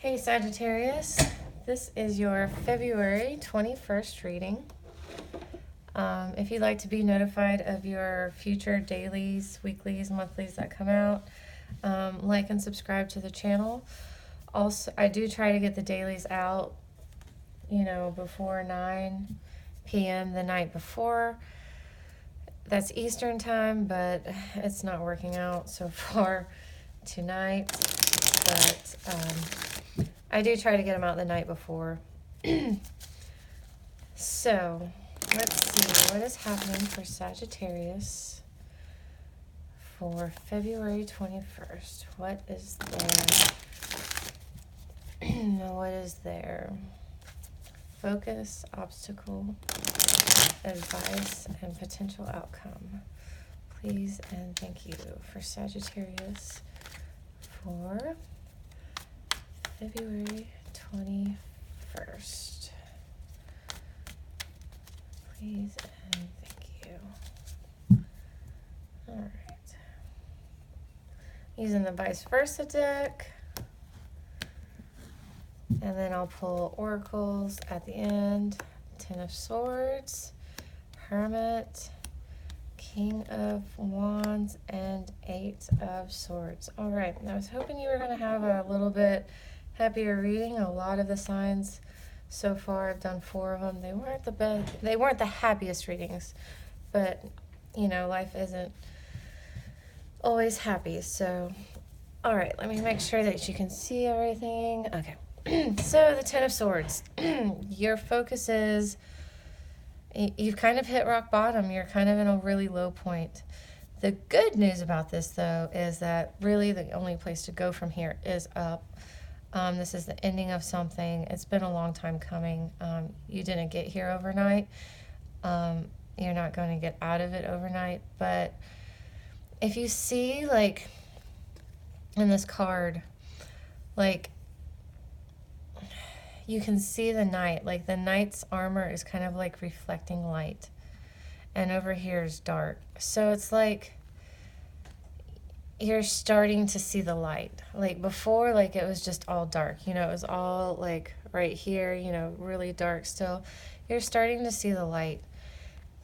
Hey Sagittarius, this is your February 21st reading. If you'd like to be notified of your future dailies, weeklies, monthlies that come out, like and subscribe to the channel. Also, I do try to get the dailies out, before 9 p.m. the night before. That's Eastern time, but it's not working out so far tonight. But I do try to get them out the night before. So, let's see what is happening for Sagittarius for February 21st. What is their focus, obstacle, advice, and potential outcome? Please and thank you for Sagittarius for February 21st. Please and thank you. All right. Using the vice versa deck. And then I'll pull oracles at the end. Ten of Swords, Hermit, King of Wands, and Eight of Swords. All right. I was hoping you were going to have a little bit happier reading. A lot of the signs so far, I've done 4 of them. They weren't the best. They weren't the happiest readings, but life isn't always happy. So, all right, let me make sure that you can see everything. Okay. So the Ten of Swords, your focus is, you've kind of hit rock bottom. You're kind of in a really low point. The good news about this, though, is that really the only place to go from here is up. This is the ending of something. It's been a long time coming. You didn't get here overnight. You're not going to get out of it overnight. But if you see, like, in this card, like, you can see the knight. Like, the knight's armor is kind of like reflecting light. And over here is dark. So it's like you're starting to see the light. Like before, like it was just all dark. It was all like right here, really dark still. You're starting to see the light.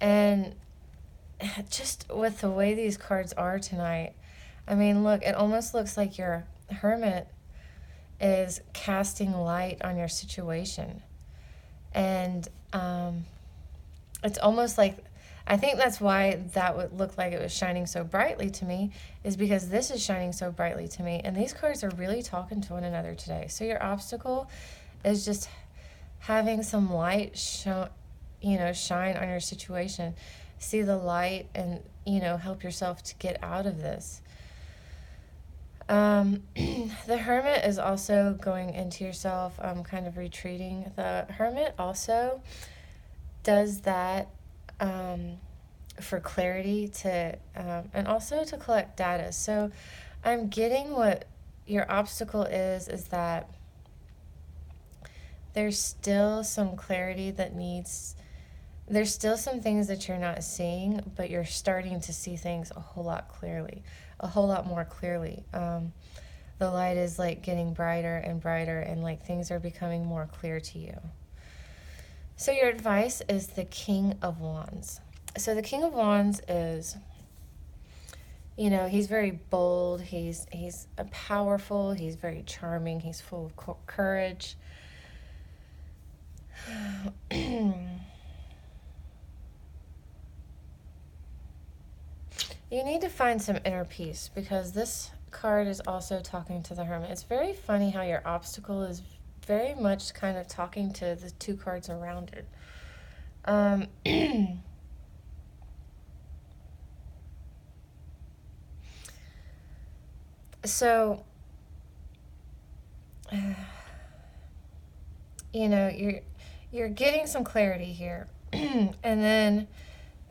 And just with the way these cards are tonight, I mean, look, it almost looks like your Hermit is casting light on your situation. And it's almost like, I think that's why that would look like it was shining so brightly to me, is because this is shining so brightly to me. And these cards are really talking to one another today. So your obstacle is just having some light shine on your situation. See the light and, help yourself to get out of this. The Hermit is also going into yourself, kind of retreating. The Hermit also does that for clarity to and also to collect data. So I'm getting what your obstacle is that there's still some clarity there's still some things that you're not seeing, but you're starting to see things a whole lot more clearly. The light is like getting brighter and brighter, and like things are becoming more clear to you. So your advice is the King of Wands. So the King of Wands is, he's very bold. He's powerful. He's very charming. He's full of courage. You need to find some inner peace, because this card is also talking to the Hermit. It's very funny how your obstacle is very much kind of talking to the 2 cards around it. So, you're getting some clarity here. And then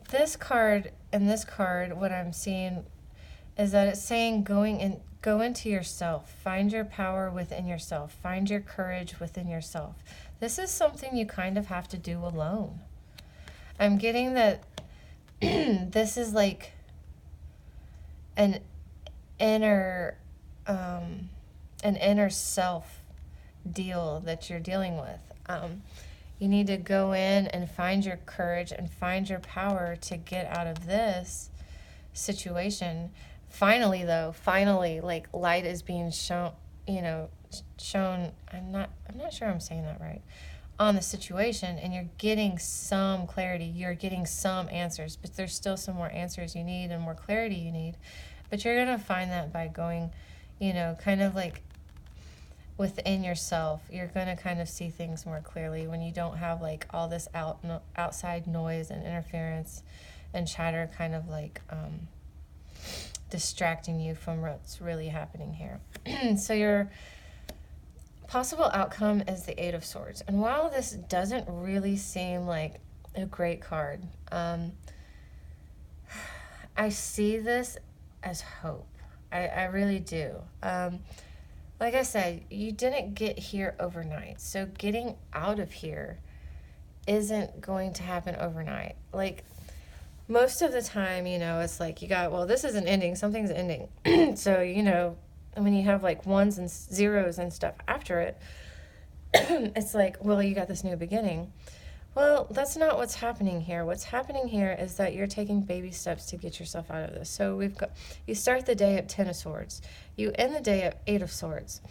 this card and this card, what I'm seeing is that it's saying go into yourself. Find your power within yourself. Find your courage within yourself. This is something you kind of have to do alone. I'm getting that this is like an inner self deal that you're dealing with. You need to go in and find your courage and find your power to get out of this situation. Finally, though, like light is being shown, shown. I'm not sure I'm saying that right, on the situation, and you're getting some clarity. You're getting some answers, but there's still some more answers you need and more clarity you need. But you're gonna find that by going, kind of like within yourself. You're gonna kind of see things more clearly when you don't have like all this outside noise and interference and chatter kind of like distracting you from what's really happening here. So your possible outcome is the Eight of Swords. And while this doesn't really seem like a great card, I see this as hope. I really do. Like I said, you didn't get here overnight. So getting out of here isn't going to happen overnight. Like, most of the time, it's like this is an ending, something's ending. So, when you have like ones and zeros and stuff after it, it's like, well, you got this new beginning. Well, that's not what's happening here. What's happening here is that you're taking baby steps to get yourself out of this. So you start the day at 10 of Swords. You end the day at 8 of Swords.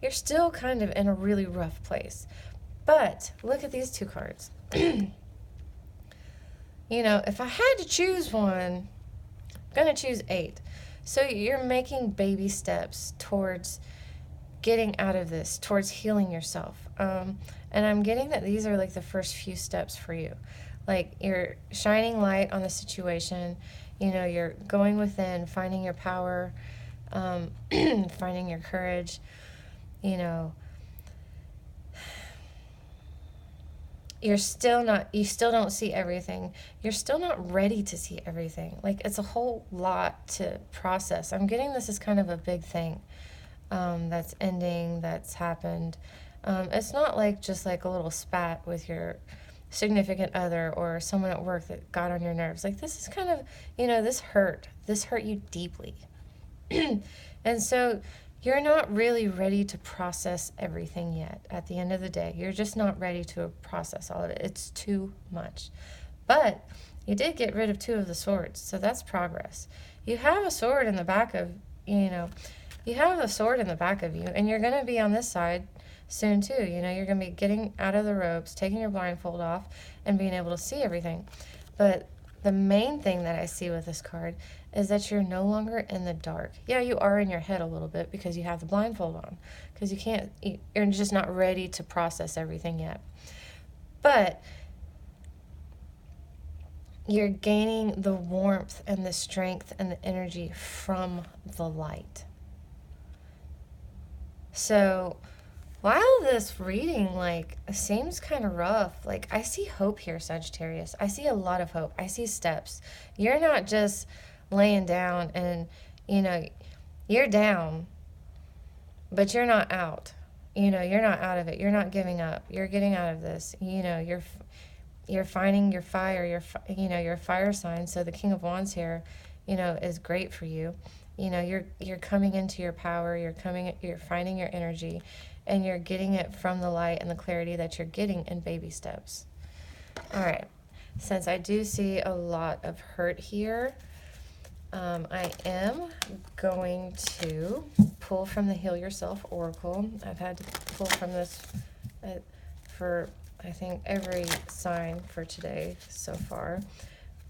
You're still kind of in a really rough place. But look at these two cards. If I had to choose one, I'm going to choose 8. So you're making baby steps towards getting out of this, towards healing yourself. And I'm getting that these are like the first few steps for you. Like, you're shining light on the situation. You're going within, finding your power, finding your courage. You still don't see everything. You're still not ready to see everything. Like, it's a whole lot to process. I'm getting this as kind of a big thing that's ending, that's happened. It's not like just like a little spat with your significant other or someone at work that got on your nerves. Like, this is kind of, this hurt you deeply. And so you're not really ready to process everything yet. At the end of the day, you're just not ready to process all of it. It's too much. But you did get rid of 2 of the swords, so that's progress. You have a sword in the back of, you have a sword in the back of you, and you're going to be on this side soon too. You're going to be getting out of the ropes, taking your blindfold off, and being able to see everything. But the main thing that I see with this card is that you're no longer in the dark. Yeah, you are in your head a little bit because you have the blindfold on, because you're just not ready to process everything yet. But you're gaining the warmth and the strength and the energy from the light. So while this reading seems kind of rough, I see hope here, Sagittarius. I see a lot of hope. I see steps. You're not just laying down and, you're down, but you're not out. You're not out of it. You're not giving up. You're getting out of this. You're finding your fire. You're a fire sign. So the King of Wands here, is great for you. You're coming into your power. You're finding your energy. And you're getting it from the light and the clarity that you're getting in baby steps. All right. Since I do see a lot of hurt here, I am going to pull from the Heal Yourself Oracle. I've had to pull from this for, I think, every sign for today so far.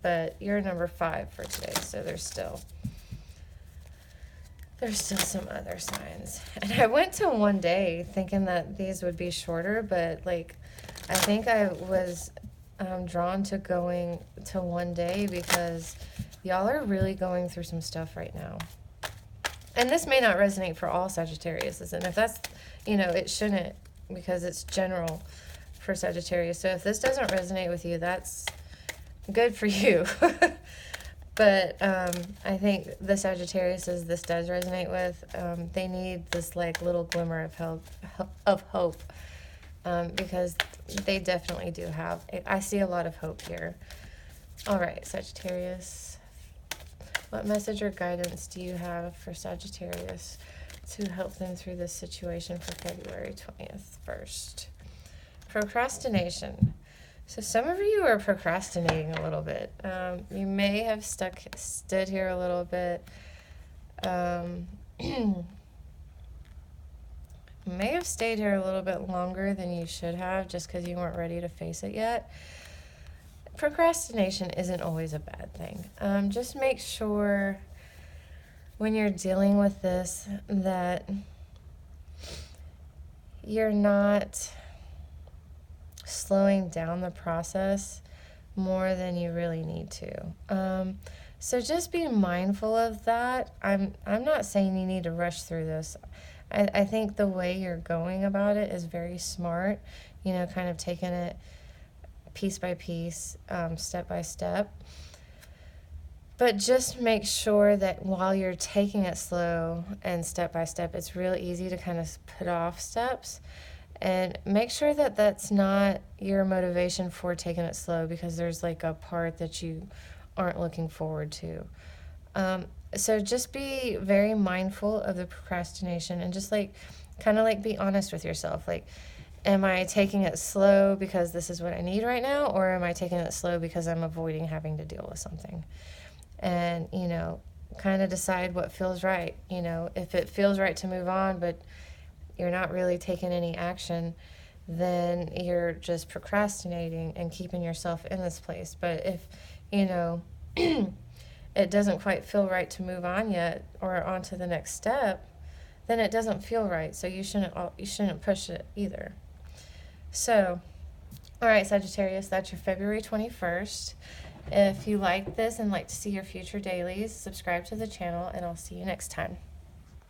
But you're number 5 for today, so there's still some other signs. And I went to one day thinking that these would be shorter, but I think I was drawn to going to one day because y'all are really going through some stuff right now. And this may not resonate for all Sagittarius, and if that's, it shouldn't, because it's general for Sagittarius. So if this doesn't resonate with you, that's good for you. But I think the Sagittariuses this does resonate with, they need this little glimmer of hope, because they definitely do have. I see a lot of hope here. All right, Sagittarius, what message or guidance do you have for Sagittarius? to help them through this situation for February 20th first. Procrastination. So some of you are procrastinating a little bit. You may have stood here a little bit. May have stayed here a little bit longer than you should have just because you weren't ready to face it yet. Procrastination isn't always a bad thing. Just make sure when you're dealing with this that you're not slowing down the process more than you really need to. So just be mindful of that. I'm not saying you need to rush through this. I think the way you're going about it is very smart, you know, kind of taking it piece by piece, step by step. But just make sure that while you're taking it slow and step by step, it's really easy to kind of put off steps. And make sure that that's not your motivation for taking it slow because there's like a part that you aren't looking forward to. So just be very mindful of the procrastination and just like kind of like be honest with yourself. Like, am I taking it slow because this is what I need right now? Or am I taking it slow because I'm avoiding having to deal with something? And, you know, kind of decide what feels right. You know, if it feels right to move on, but you're not really taking any action, then you're just procrastinating and keeping yourself in this place. But if, you know, it doesn't quite feel right to move on yet or on to the next step, then it doesn't feel right. So you shouldn't push it either. So, all right, Sagittarius, that's your February 21st. If you like this and like to see your future dailies, subscribe to the channel, and I'll see you next time.